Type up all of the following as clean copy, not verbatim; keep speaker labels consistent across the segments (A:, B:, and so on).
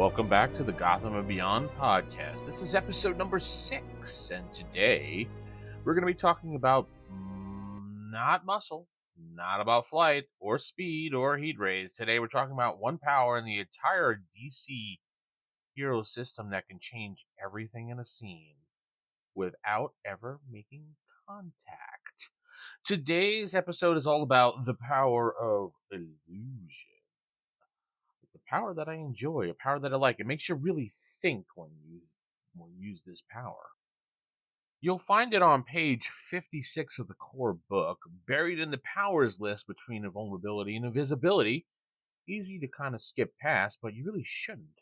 A: Welcome back to the Gotham Beyond podcast. This is episode number 6, and today we're going to be talking about not muscle, not about flight or speed or heat rays. Today we're talking about one power in the entire DC hero system that can change everything in a scene without ever making contact. Today's episode is all about the power of illusion. The power that I enjoy, a power that I like. It makes you really think when you use this power. You'll find it on page 56 of the core book, buried in the powers list between invulnerability and invisibility. Easy to kind of skip past, but you really shouldn't.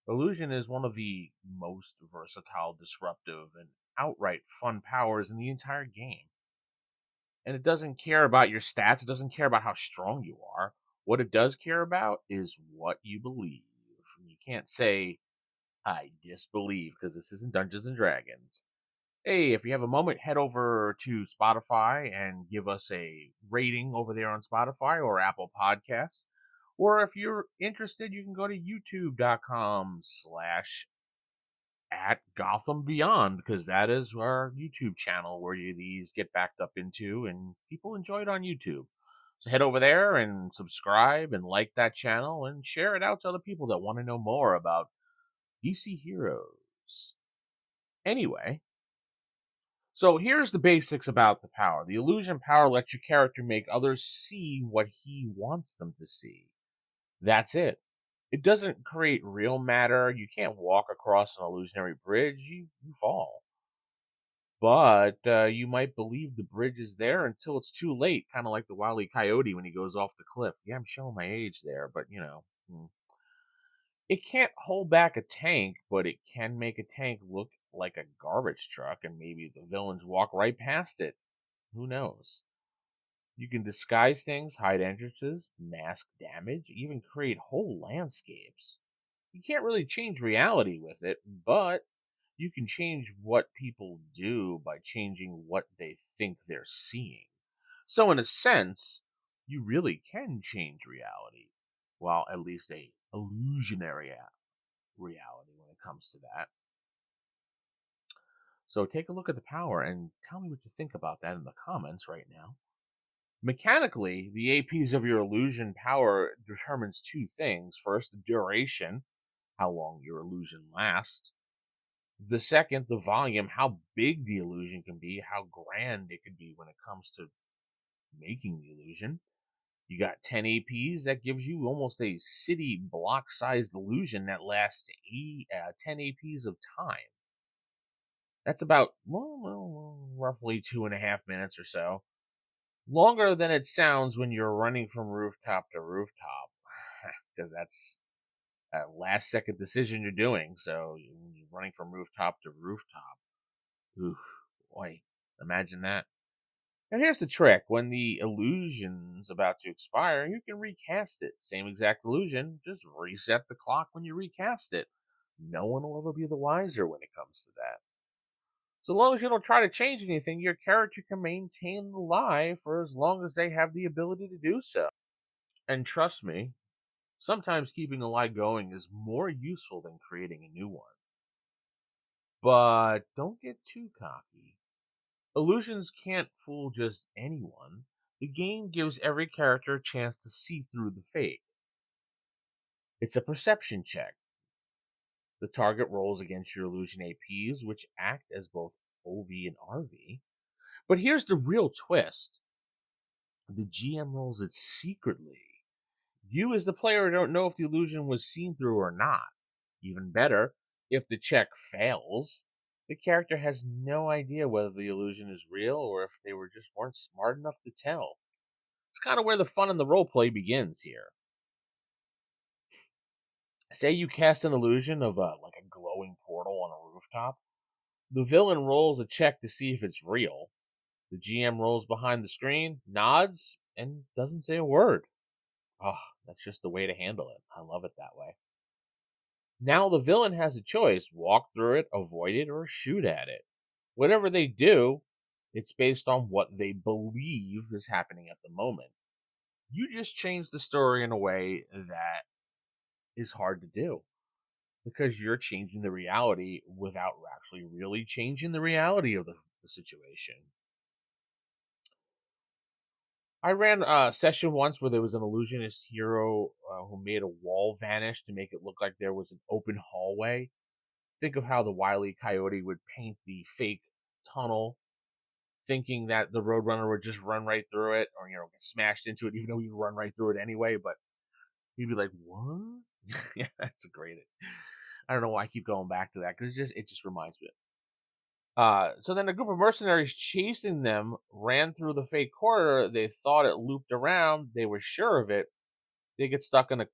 A: Illusion is one of the most versatile, disruptive, and outright fun powers in the entire game. And it doesn't care about your stats, it doesn't care about how strong you are. What it does care about is what you believe. You can't say, I disbelieve, because this isn't Dungeons and Dragons. Hey, if you have a moment, head over to Spotify and give us a rating over there on Spotify or Apple Podcasts. Or if you're interested, you can go to youtube.com/at Gotham Beyond, because that is our YouTube channel where these get backed up into, and people enjoy it on YouTube. So head over there and subscribe and like that channel and share it out to other people that want to know more about DC heroes. Anyway, so here's the basics about the power. The illusion power lets your character make others see what he wants them to see. That's it. It doesn't create real matter. You can't walk across an illusionary bridge. You fall. But you might believe the bridge is there until it's too late, kind of like the Wile E. Coyote when he goes off the cliff. Yeah, I'm showing my age there, but It can't hold back a tank, but it can make a tank look like a garbage truck, and maybe the villains walk right past it. Who knows? You can disguise things, hide entrances, mask damage, even create whole landscapes. You can't really change reality with it, but you can change what people do by changing what they think they're seeing. So in a sense, you really can change reality. Well, at least a illusionary reality when it comes to that. So take a look at the power and tell me what you think about that in the comments right now. Mechanically, the APs of your illusion power determines two things. First, the duration, how long your illusion lasts. The second, the volume, how big the illusion can be, how grand it could be when it comes to making the illusion. You got 10 APs, that gives you almost a city block-sized illusion that lasts 10 APs of time. That's about, roughly 2.5 minutes or so. Longer than it sounds when you're running from rooftop to rooftop, because that's a last second decision you're doing. So you're running from rooftop to rooftop. Oof, boy, imagine that. Now here's the trick. When the illusion's about to expire, you can recast it. Same exact illusion, just reset the clock when you recast it. No one will ever be the wiser when it comes to that. So long as you don't try to change anything, your character can maintain the lie for as long as they have the ability to do so. And trust me, sometimes keeping a lie going is more useful than creating a new one. But don't get too cocky. Illusions can't fool just anyone. The game gives every character a chance to see through the fake. It's a perception check. The target rolls against your illusion APs, which act as both OV and RV. But here's the real twist. The GM rolls it secretly. You as the player don't know if the illusion was seen through or not. Even better, if the check fails, the character has no idea whether the illusion is real or if they weren't smart enough to tell. It's kind of where the fun in the roleplay begins here. Say you cast an illusion of a glowing portal on a rooftop. The villain rolls a check to see if it's real. The GM rolls behind the screen, nods, and doesn't say a word. Oh, that's just the way to handle it. I love it that way. Now the villain has a choice: walk through it, avoid it, or shoot at it. Whatever they do, it's based on what they believe is happening at the moment. You just change the story in a way that is hard to do because you're changing the reality without actually really changing the reality of the situation. I ran a session once where there was an illusionist hero who made a wall vanish to make it look like there was an open hallway. Think of how the Wile E. Coyote would paint the fake tunnel, thinking that the Roadrunner would just run right through it, or get smashed into it, even though he'd run right through it anyway. But he'd be like, "What?" Yeah, that's a great. I don't know why I keep going back to that because it just reminds me. So then a group of mercenaries chasing them ran through the fake corridor. They thought it looped around. They were sure of it. They get stuck in a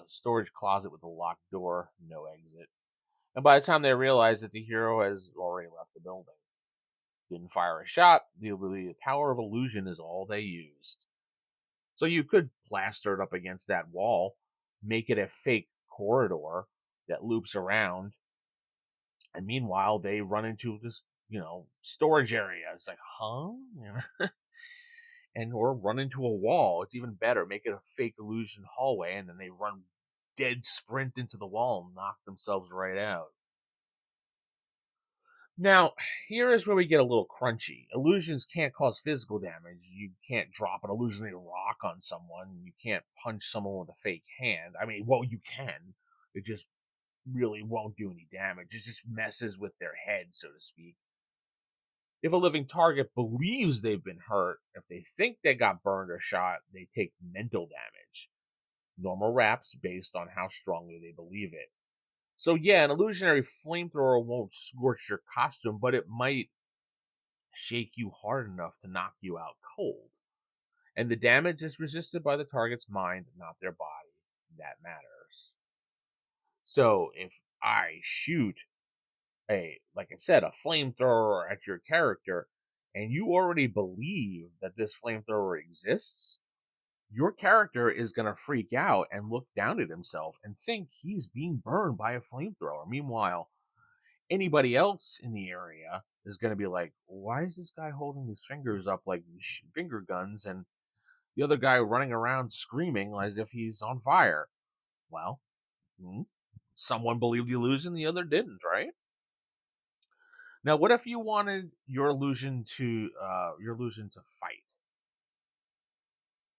A: storage closet with a locked door, no exit. And by the time they realize that the hero has already left the building, didn't fire a shot, the power of illusion is all they used. So you could plaster it up against that wall, make it a fake corridor that loops around, and meanwhile they run into this, storage area. It's like, huh? And or run into a wall. It's even better. Make it a fake illusion hallway, and then they run dead sprint into the wall and knock themselves right out. Now, here is where we get a little crunchy. Illusions can't cause physical damage. You can't drop an illusionary rock on someone. You can't punch someone with a fake hand. I mean, well, you can. It just really won't do any damage. It just messes with their head, so to speak. If a living target believes they've been hurt, if they think they got burned or shot, they take mental damage. Normal wraps based on how strongly they believe it. So yeah, an illusionary flamethrower won't scorch your costume, but it might shake you hard enough to knock you out cold. And the damage is resisted by the target's mind, not their body. That matters. So if I shoot like I said, a flamethrower at your character, and you already believe that this flamethrower exists, your character is going to freak out and look down at himself and think he's being burned by a flamethrower. Meanwhile, anybody else in the area is going to be like, why is this guy holding his fingers up like finger guns and the other guy running around screaming as if he's on fire? Well, someone believed the illusion, the other didn't, right? Now, what if you wanted your illusion to fight?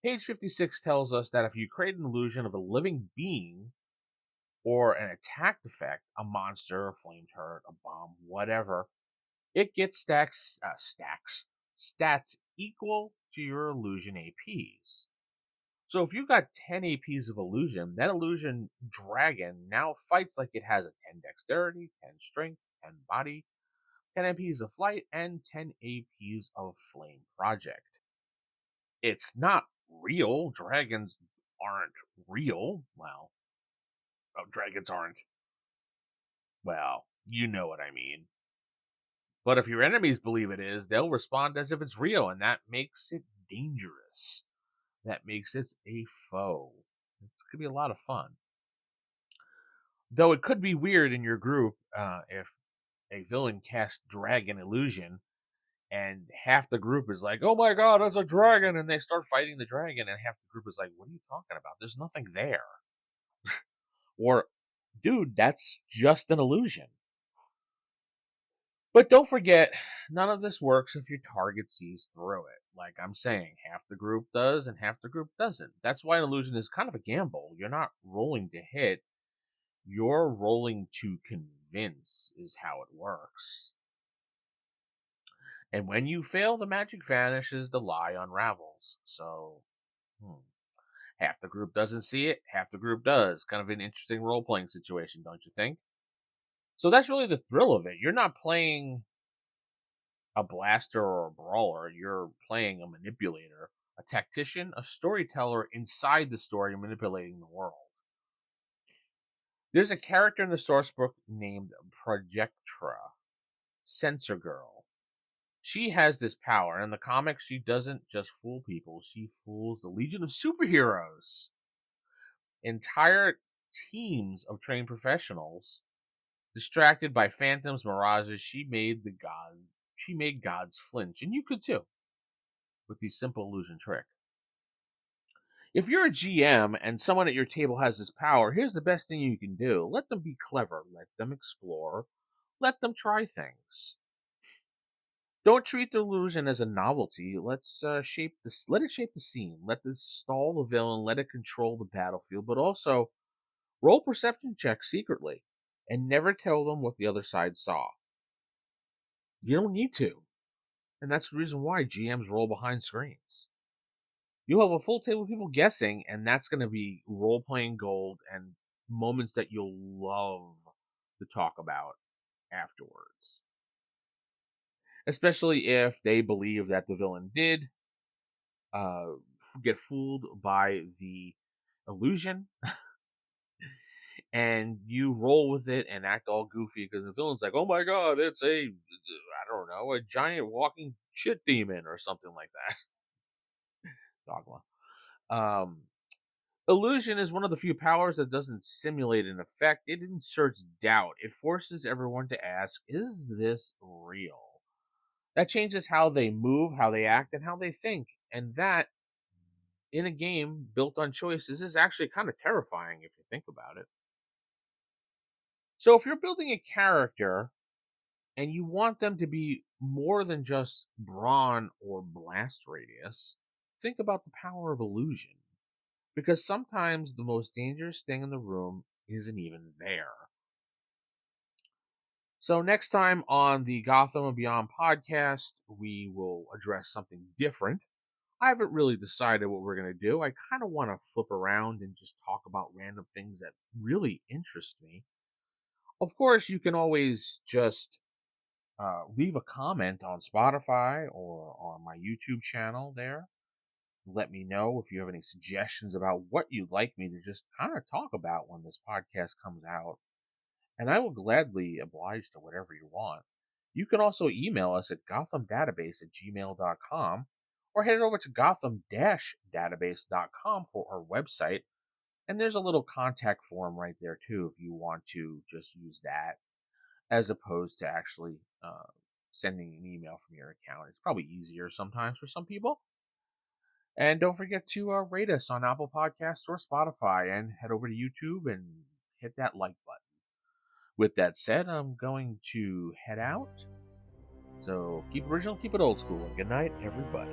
A: Page 56 tells us that if you create an illusion of a living being or an attack effect, a monster, a flame turret, a bomb, whatever, it gets stats equal to your illusion APs. So if you got 10 APs of illusion, that illusion dragon now fights like it has a 10 dexterity, 10 strength, 10 body, 10 APs of flight, and 10 APs of flame project. It's not real. Dragons aren't real. Well, dragons aren't. Well, you know what I mean. But if your enemies believe it is, they'll respond as if it's real, and that makes it dangerous. That makes it a foe. It's going to be a lot of fun. Though it could be weird in your group if a villain casts dragon illusion and half the group is like, oh my god, that's a dragon, and they start fighting the dragon, and half the group is like, what are you talking about? There's nothing there. Or, dude, that's just an illusion. But don't forget, none of this works if your target sees through it. Like I'm saying, half the group does and half the group doesn't. That's why an illusion is kind of a gamble. You're not rolling to hit, you're rolling to convince, is how it works. And when you fail, the magic vanishes, the lie unravels. So, half the group doesn't see it, half the group does. Kind of an interesting role playing situation, don't you think? So that's really the thrill of it. You're not playing a blaster or a brawler, you're playing a manipulator, a tactician, a storyteller inside the story manipulating the world. There's a character in the source book named Projectra, Sensor Girl. She has this power. In the comics, she doesn't just fool people, she fools the Legion of Superheroes. Entire teams of trained professionals, distracted by phantoms, mirages, she made gods flinch. And you could too, with the simple illusion trick. If you're a GM and someone at your table has this power, here's the best thing you can do. Let them be clever, let them explore, let them try things. Don't treat the illusion as a novelty. Let it shape the scene. Let this stall the villain, let it control the battlefield, but also roll perception checks secretly and never tell them what the other side saw. You don't need to. And that's the reason why GMs roll behind screens. You'll have a full table of people guessing, and that's going to be role playing gold and moments that you'll love to talk about afterwards. Especially if they believe that the villain did get fooled by the illusion, and you roll with it and act all goofy because the villain's like, "Oh my god, it's I don't know, a giant walking shit demon or something like that." Dogma. Um, Illusion is one of the few powers that doesn't simulate an effect. It inserts doubt. It forces everyone to ask, is this real? That changes how they move, how they act, and how they think. And that, in a game built on choices, is actually kind of terrifying if you think about it. So, if you're building a character and you want them to be more than just brawn or blast radius, think about the power of illusion. Because sometimes the most dangerous thing in the room isn't even there. So, next time on the Gotham Beyond podcast, we will address something different. I haven't really decided what we're going to do. I kind of want to flip around and just talk about random things that really interest me. Of course, you can always just leave a comment on Spotify or on my YouTube channel there. Let me know if you have any suggestions about what you'd like me to just kind of talk about when this podcast comes out. And I will gladly oblige to whatever you want. You can also email us at gothamdatabase@gmail.com or head over to gotham-database.com for our website. And there's a little contact form right there too if you want to just use that as opposed to actually sending an email from your account. It's probably easier sometimes for some people. And don't forget to rate us on Apple Podcasts or Spotify and head over to YouTube and hit that like button. With that said, I'm going to head out. So keep it original, keep it old school, and good night, everybody.